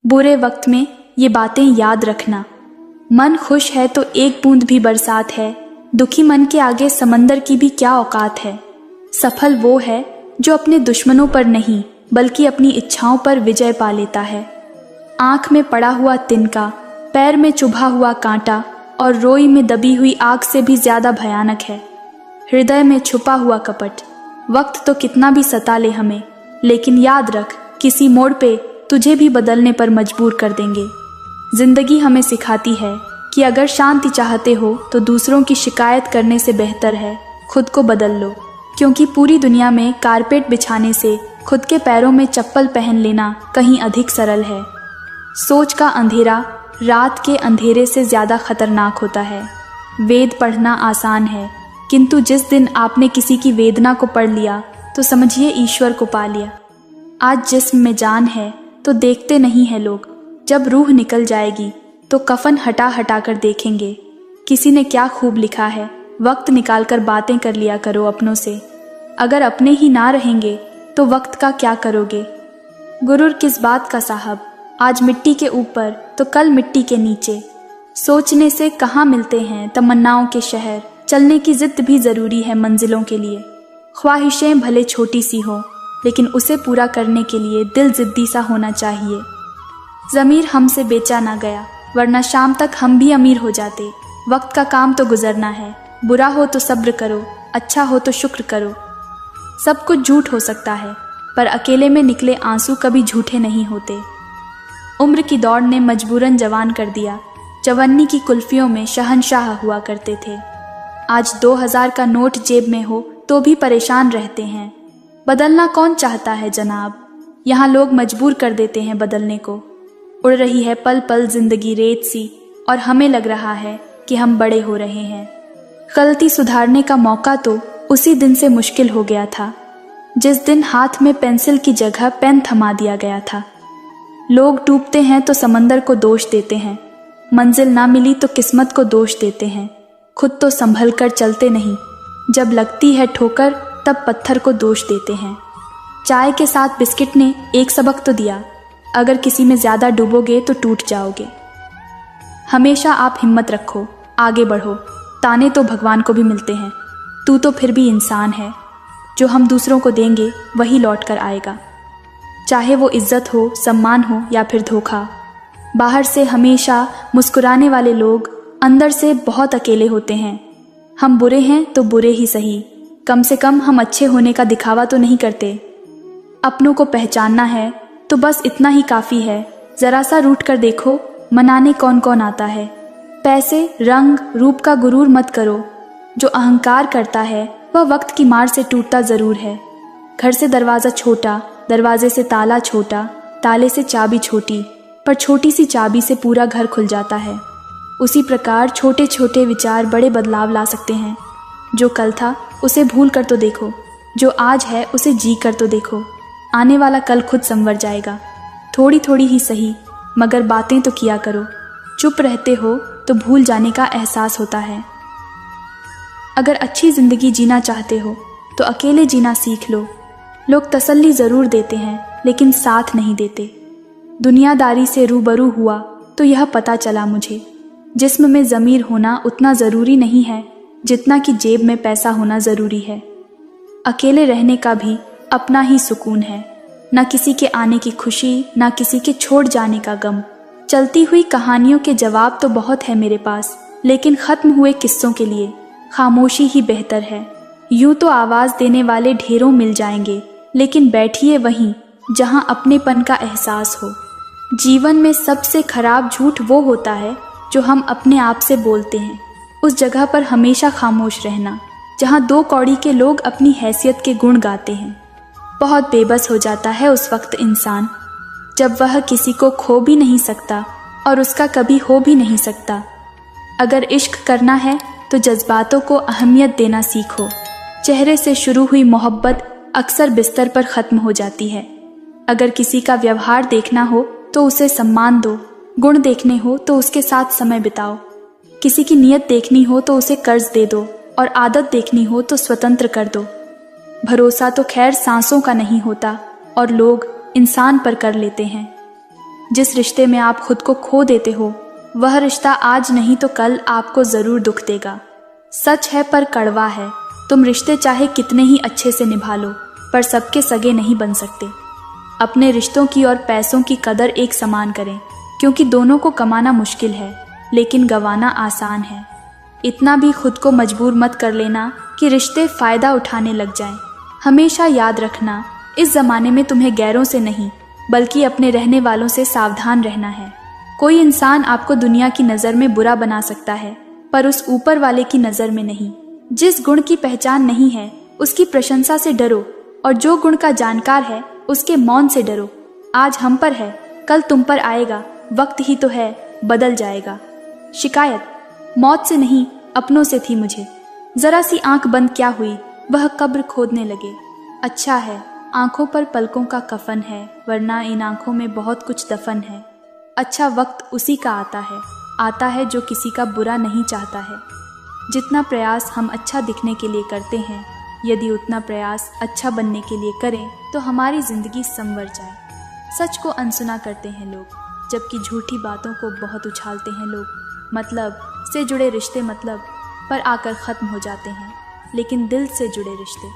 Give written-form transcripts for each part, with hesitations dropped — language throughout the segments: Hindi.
बुरे वक्त में ये बातें याद रखना। मन खुश है तो एक बूंद भी बरसात है, दुखी मन के आगे समंदर की भी क्या औकात है। सफल वो है जो अपने दुश्मनों पर नहीं बल्कि अपनी इच्छाओं पर विजय पा लेता है। आंख में पड़ा हुआ तिनका, पैर में चुभा हुआ कांटा और रोई में दबी हुई आग से भी ज्यादा भयानक है हृदय में छुपा हुआ कपट। वक्त तो कितना भी सता ले हमें, लेकिन याद रख किसी मोड़ पे तुझे भी बदलने पर मजबूर कर देंगे। जिंदगी हमें सिखाती है कि अगर शांति चाहते हो तो दूसरों की शिकायत करने से बेहतर है खुद को बदल लो, क्योंकि पूरी दुनिया में कारपेट बिछाने से खुद के पैरों में चप्पल पहन लेना कहीं अधिक सरल है। सोच का अंधेरा रात के अंधेरे से ज्यादा खतरनाक होता है। वेद पढ़ना आसान है, किंतु जिस दिन आपने किसी की वेदना को पढ़ लिया तो समझिए ईश्वर को पा लिया। आज जिस्म में जान है तो देखते नहीं हैं लोग, जब रूह निकल जाएगी तो कफन हटा हटा कर देखेंगे। किसी ने क्या खूब लिखा है, वक्त निकाल कर बातें कर लिया करो अपनों से। अगर अपने ही ना रहेंगे तो वक्त का क्या करोगे। गुरूर किस बात का साहब, आज मिट्टी के ऊपर तो कल मिट्टी के नीचे। सोचने से कहाँ मिलते हैं तमन्नाओं के शहर, चलने की जिद भी जरूरी है मंजिलों के लिए। ख्वाहिशें भले छोटी सी हो, लेकिन उसे पूरा करने के लिए दिल जिद्दी सा होना चाहिए। ज़मीर हमसे बेचा ना गया, वरना शाम तक हम भी अमीर हो जाते। वक्त का काम तो गुजरना है, बुरा हो तो सब्र करो, अच्छा हो तो शुक्र करो। सब कुछ झूठ हो सकता है, पर अकेले में निकले आंसू कभी झूठे नहीं होते। उम्र की दौड़ ने मजबूरन जवान कर दिया, जवानी की कुल्फियों में शहंशाह हुआ करते थे। आज 2000 का नोट जेब में हो तो भी परेशान रहते हैं। बदलना कौन चाहता है जनाब, यहाँ लोग मजबूर कर देते हैं बदलने को। उड़ रही है पल पल जिंदगी रेत सी, और हमें लग रहा है कि हम बड़े हो रहे हैं। गलती सुधारने का मौका तो उसी दिन से मुश्किल हो गया था जिस दिन हाथ में पेंसिल की जगह पेन थमा दिया गया था। लोग डूबते हैं तो समंदर को दोष देते हैं, मंजिल ना मिली तो किस्मत को दोष देते हैं। खुद तो संभल कर चलते नहीं, जब लगती है ठोकर तब पत्थर को दोष देते हैं। चाय के साथ बिस्किट ने एक सबक तो दिया, अगर किसी में ज्यादा डूबोगे तो टूट जाओगे। हमेशा आप हिम्मत रखो, आगे बढ़ो। ताने तो भगवान को भी मिलते हैं, तू तो फिर भी इंसान है। जो हम दूसरों को देंगे वही लौट कर आएगा, चाहे वो इज्जत हो, सम्मान हो या फिर धोखा। बाहर से हमेशा मुस्कुराने वाले लोग अंदर से बहुत अकेले होते हैं। हम बुरे हैं तो बुरे ही सही, कम से कम हम अच्छे होने का दिखावा तो नहीं करते। अपनों को पहचानना है तो बस इतना ही काफ़ी है। ज़रा सा रूठ कर देखो, मनाने कौन कौन आता है। पैसे, रंग, रूप का गुरूर मत करो। जो अहंकार करता है वह वक्त की मार से टूटता ज़रूर है। घर से दरवाज़ा छोटा, दरवाजे से ताला छोटा, ताले से चाबी छोटी, पर छोटी सी चाबी से पूरा घर खुल जाता है। उसी प्रकार छोटे छोटे विचार बड़े बदलाव ला सकते हैं। जो कल था उसे भूल कर तो देखो, जो आज है उसे जी कर तो देखो। आने वाला कल खुद संवर जाएगा। थोड़ी थोड़ी ही सही, मगर बातें तो किया करो। चुप रहते हो तो भूल जाने का एहसास होता है। अगर अच्छी जिंदगी जीना चाहते हो तो अकेले जीना सीख लो। लोग तसल्ली ज़रूर देते हैं, लेकिन साथ नहीं देते। दुनियादारी से रूबरू हुआ तो यह पता चला मुझे, जिस्म में ज़मीर होना उतना ज़रूरी नहीं है जितना कि जेब में पैसा होना ज़रूरी है। अकेले रहने का भी अपना ही सुकून है, न किसी के आने की खुशी, न किसी के छोड़ जाने का गम। चलती हुई कहानियों के जवाब तो बहुत है मेरे पास, लेकिन ख़त्म हुए किस्सों के लिए खामोशी ही बेहतर है। यूं तो आवाज़ देने वाले ढेरों मिल जाएंगे, लेकिन बैठिए वहीं जहां अपनेपन का एहसास हो। जीवन में सबसे खराब झूठ वो होता है जो हम अपने आप से बोलते हैं। उस जगह पर हमेशा खामोश रहना जहां दो कौड़ी के लोग अपनी हैसियत के गुण गाते हैं। बहुत बेबस हो जाता है उस वक्त इंसान, जब वह किसी को खो भी नहीं सकता और उसका कभी हो भी नहीं सकता। अगर इश्क करना है तो जज्बातों को अहमियत देना सीखो। चेहरे से शुरू हुई मोहब्बत अक्सर बिस्तर पर ख़त्म हो जाती है। अगर किसी का व्यवहार देखना हो तो उसे सम्मान दो, गुण देखने हो तो उसके साथ समय बिताओ। किसी की नीयत देखनी हो तो उसे कर्ज दे दो, और आदत देखनी हो तो स्वतंत्र कर दो। भरोसा तो खैर सांसों का नहीं होता, और लोग इंसान पर कर लेते हैं। जिस रिश्ते में आप खुद को खो देते हो, वह रिश्ता आज नहीं तो कल आपको ज़रूर दुख देगा। सच है पर कड़वा है, तुम रिश्ते चाहे कितने ही अच्छे से निभा लो, पर सबके सगे नहीं बन सकते। अपने रिश्तों की और पैसों की कदर एक समान करें, क्योंकि दोनों को कमाना मुश्किल है, लेकिन गंवाना आसान है। इतना भी खुद को मजबूर मत कर लेना कि रिश्ते फ़ायदा उठाने लग जाएं। हमेशा याद रखना, इस ज़माने में तुम्हें गैरों से नहीं बल्कि अपने रहने वालों से सावधान रहना है। कोई इंसान आपको दुनिया की नज़र में बुरा बना सकता है, पर उस ऊपर वाले की नज़र में नहीं। जिस गुण की पहचान नहीं है उसकी प्रशंसा से डरो, और जो गुण का जानकार है उसके मौन से डरो। आज हम पर है, कल तुम पर आएगा, वक्त ही तो है, बदल जाएगा। शिकायत मौत से नहीं, अपनों से थी मुझे। जरा सी आंख बंद क्या हुई, वह कब्र खोदने लगे। अच्छा है आंखों पर पलकों का कफन है, वरना इन आंखों में बहुत कुछ दफन है। अच्छा वक्त उसी का आता है जो किसी का बुरा नहीं चाहता है। जितना प्रयास हम अच्छा दिखने के लिए करते हैं, यदि उतना प्रयास अच्छा बनने के लिए करें तो हमारी ज़िंदगी संवर जाए। सच को अनसुना करते हैं लोग, जबकि झूठी बातों को बहुत उछालते हैं लोग। मतलब से जुड़े रिश्ते मतलब पर आकर ख़त्म हो जाते हैं, लेकिन दिल से जुड़े रिश्ते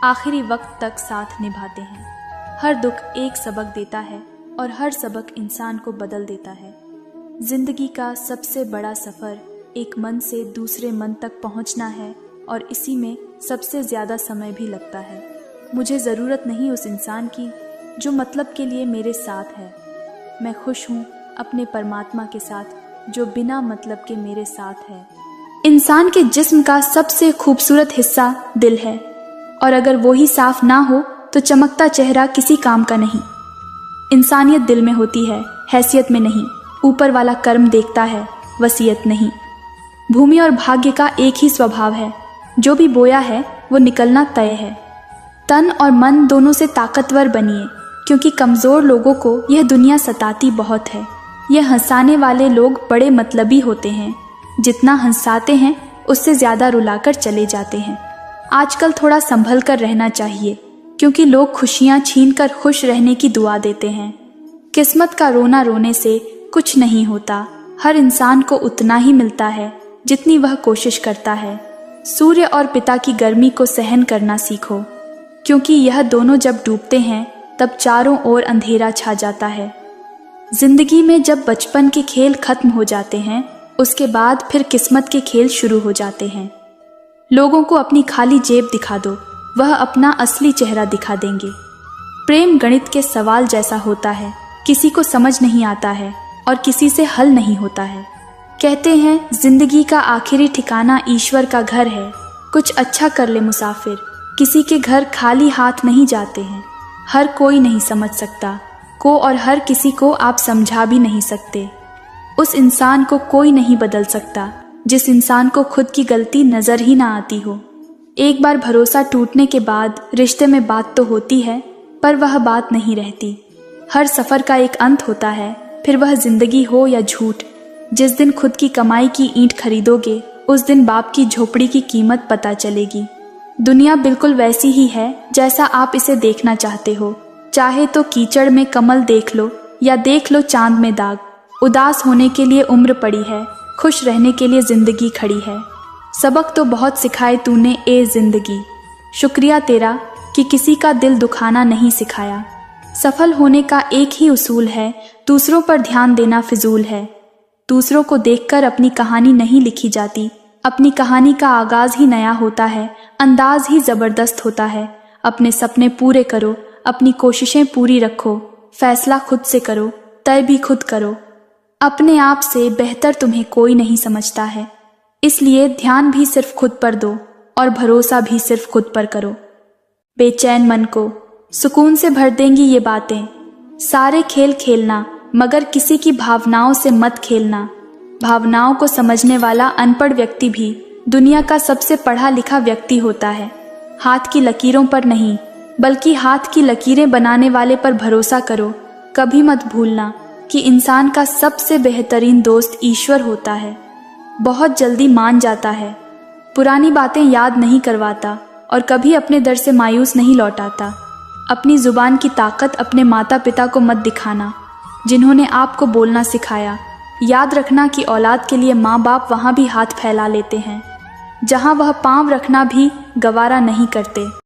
आखिरी वक्त तक साथ निभाते हैं। हर दुख एक सबक देता है और हर सबक इंसान को बदल देता है। जिंदगी का सबसे बड़ा सफ़र एक मन से दूसरे मन तक पहुंचना है, और इसी में सबसे ज़्यादा समय भी लगता है। मुझे ज़रूरत नहीं उस इंसान की जो मतलब के लिए मेरे साथ है। मैं खुश हूँ अपने परमात्मा के साथ जो बिना मतलब के मेरे साथ है। इंसान के जिस्म का सबसे खूबसूरत हिस्सा दिल है, और अगर वो ही साफ ना हो तो चमकता चेहरा किसी काम का नहीं। इंसानियत दिल में होती है, हैसियत में नहीं। ऊपर वाला कर्म देखता है, वसीयत नहीं। भूमि और भाग्य का एक ही स्वभाव है, जो भी बोया है वो निकलना तय है। तन और मन दोनों से ताकतवर बनिए, क्योंकि कमज़ोर लोगों को यह दुनिया सताती बहुत है। यह हंसाने वाले लोग बड़े मतलबी होते हैं, जितना हंसाते हैं उससे ज़्यादा रुलाकर चले जाते हैं। आजकल थोड़ा संभल कर रहना चाहिए, क्योंकि लोग खुशियाँ छीनकर खुश रहने की दुआ देते हैं। किस्मत का रोना रोने से कुछ नहीं होता। हर इंसान को उतना ही मिलता है जितनी वह कोशिश करता है। सूर्य और पिता की गर्मी को सहन करना सीखो, क्योंकि यह दोनों जब डूबते हैं तब चारों ओर अंधेरा छा जाता है। जिंदगी में जब बचपन के खेल खत्म हो जाते हैं, उसके बाद फिर किस्मत के खेल शुरू हो जाते हैं। लोगों को अपनी खाली जेब दिखा दो, वह अपना असली चेहरा दिखा देंगे। प्रेम गणित के सवाल जैसा होता है, किसी को समझ नहीं आता है और किसी से हल नहीं होता है। कहते हैं जिंदगी का आखिरी ठिकाना ईश्वर का घर है। कुछ अच्छा कर ले मुसाफिर, किसी के घर खाली हाथ नहीं जाते हैं। हर कोई नहीं समझ सकता को, और हर किसी को आप समझा भी नहीं सकते। उस इंसान को कोई नहीं बदल सकता जिस इंसान को खुद की गलती नज़र ही ना आती हो। एक बार भरोसा टूटने के बाद रिश्ते में बात तो होती है, पर वह बात नहीं रहती। हर सफ़र का एक अंत होता है, फिर वह जिंदगी हो या झूठ। जिस दिन खुद की कमाई की ईंट खरीदोगे, उस दिन बाप की झोपड़ी की कीमत पता चलेगी। दुनिया बिल्कुल वैसी ही है जैसा आप इसे देखना चाहते हो। चाहे तो कीचड़ में कमल देख लो, या देख लो चांद में दाग। उदास होने के लिए उम्र पड़ी है, खुश रहने के लिए जिंदगी खड़ी है। सबक तो बहुत सिखाए तूने ए जिंदगी, शुक्रिया तेरा कि किसी का दिल दुखाना नहीं सिखाया। सफल होने का एक ही उसूल है, दूसरों पर ध्यान देना फिजूल है। दूसरों को देखकर अपनी कहानी नहीं लिखी जाती, अपनी कहानी का आगाज ही नया होता है, अंदाज ही ज़बरदस्त होता है। अपने सपने पूरे करो, अपनी कोशिशें पूरी रखो, फैसला खुद से करो, तय भी खुद करो। अपने आप से बेहतर तुम्हें कोई नहीं समझता है, इसलिए ध्यान भी सिर्फ खुद पर दो और भरोसा भी सिर्फ खुद पर करो। बेचैन मन को सुकून से भर देंगी ये बातें। सारे खेल खेलना, मगर किसी की भावनाओं से मत खेलना। भावनाओं को समझने वाला अनपढ़ व्यक्ति भी दुनिया का सबसे पढ़ा लिखा व्यक्ति होता है। हाथ की लकीरों पर नहीं, बल्कि हाथ की लकीरें बनाने वाले पर भरोसा करो। कभी मत भूलना कि इंसान का सबसे बेहतरीन दोस्त ईश्वर होता है। बहुत जल्दी मान जाता है, पुरानी बातें याद नहीं करवाता और कभी अपने दर से मायूस नहीं लौटाता। अपनी जुबान की ताकत अपने माता पिता को मत दिखाना, जिन्होंने आपको बोलना सिखाया। याद रखना कि औलाद के लिए माँ बाप वहाँ भी हाथ फैला लेते हैं जहाँ वह पाँव रखना भी गवारा नहीं करते।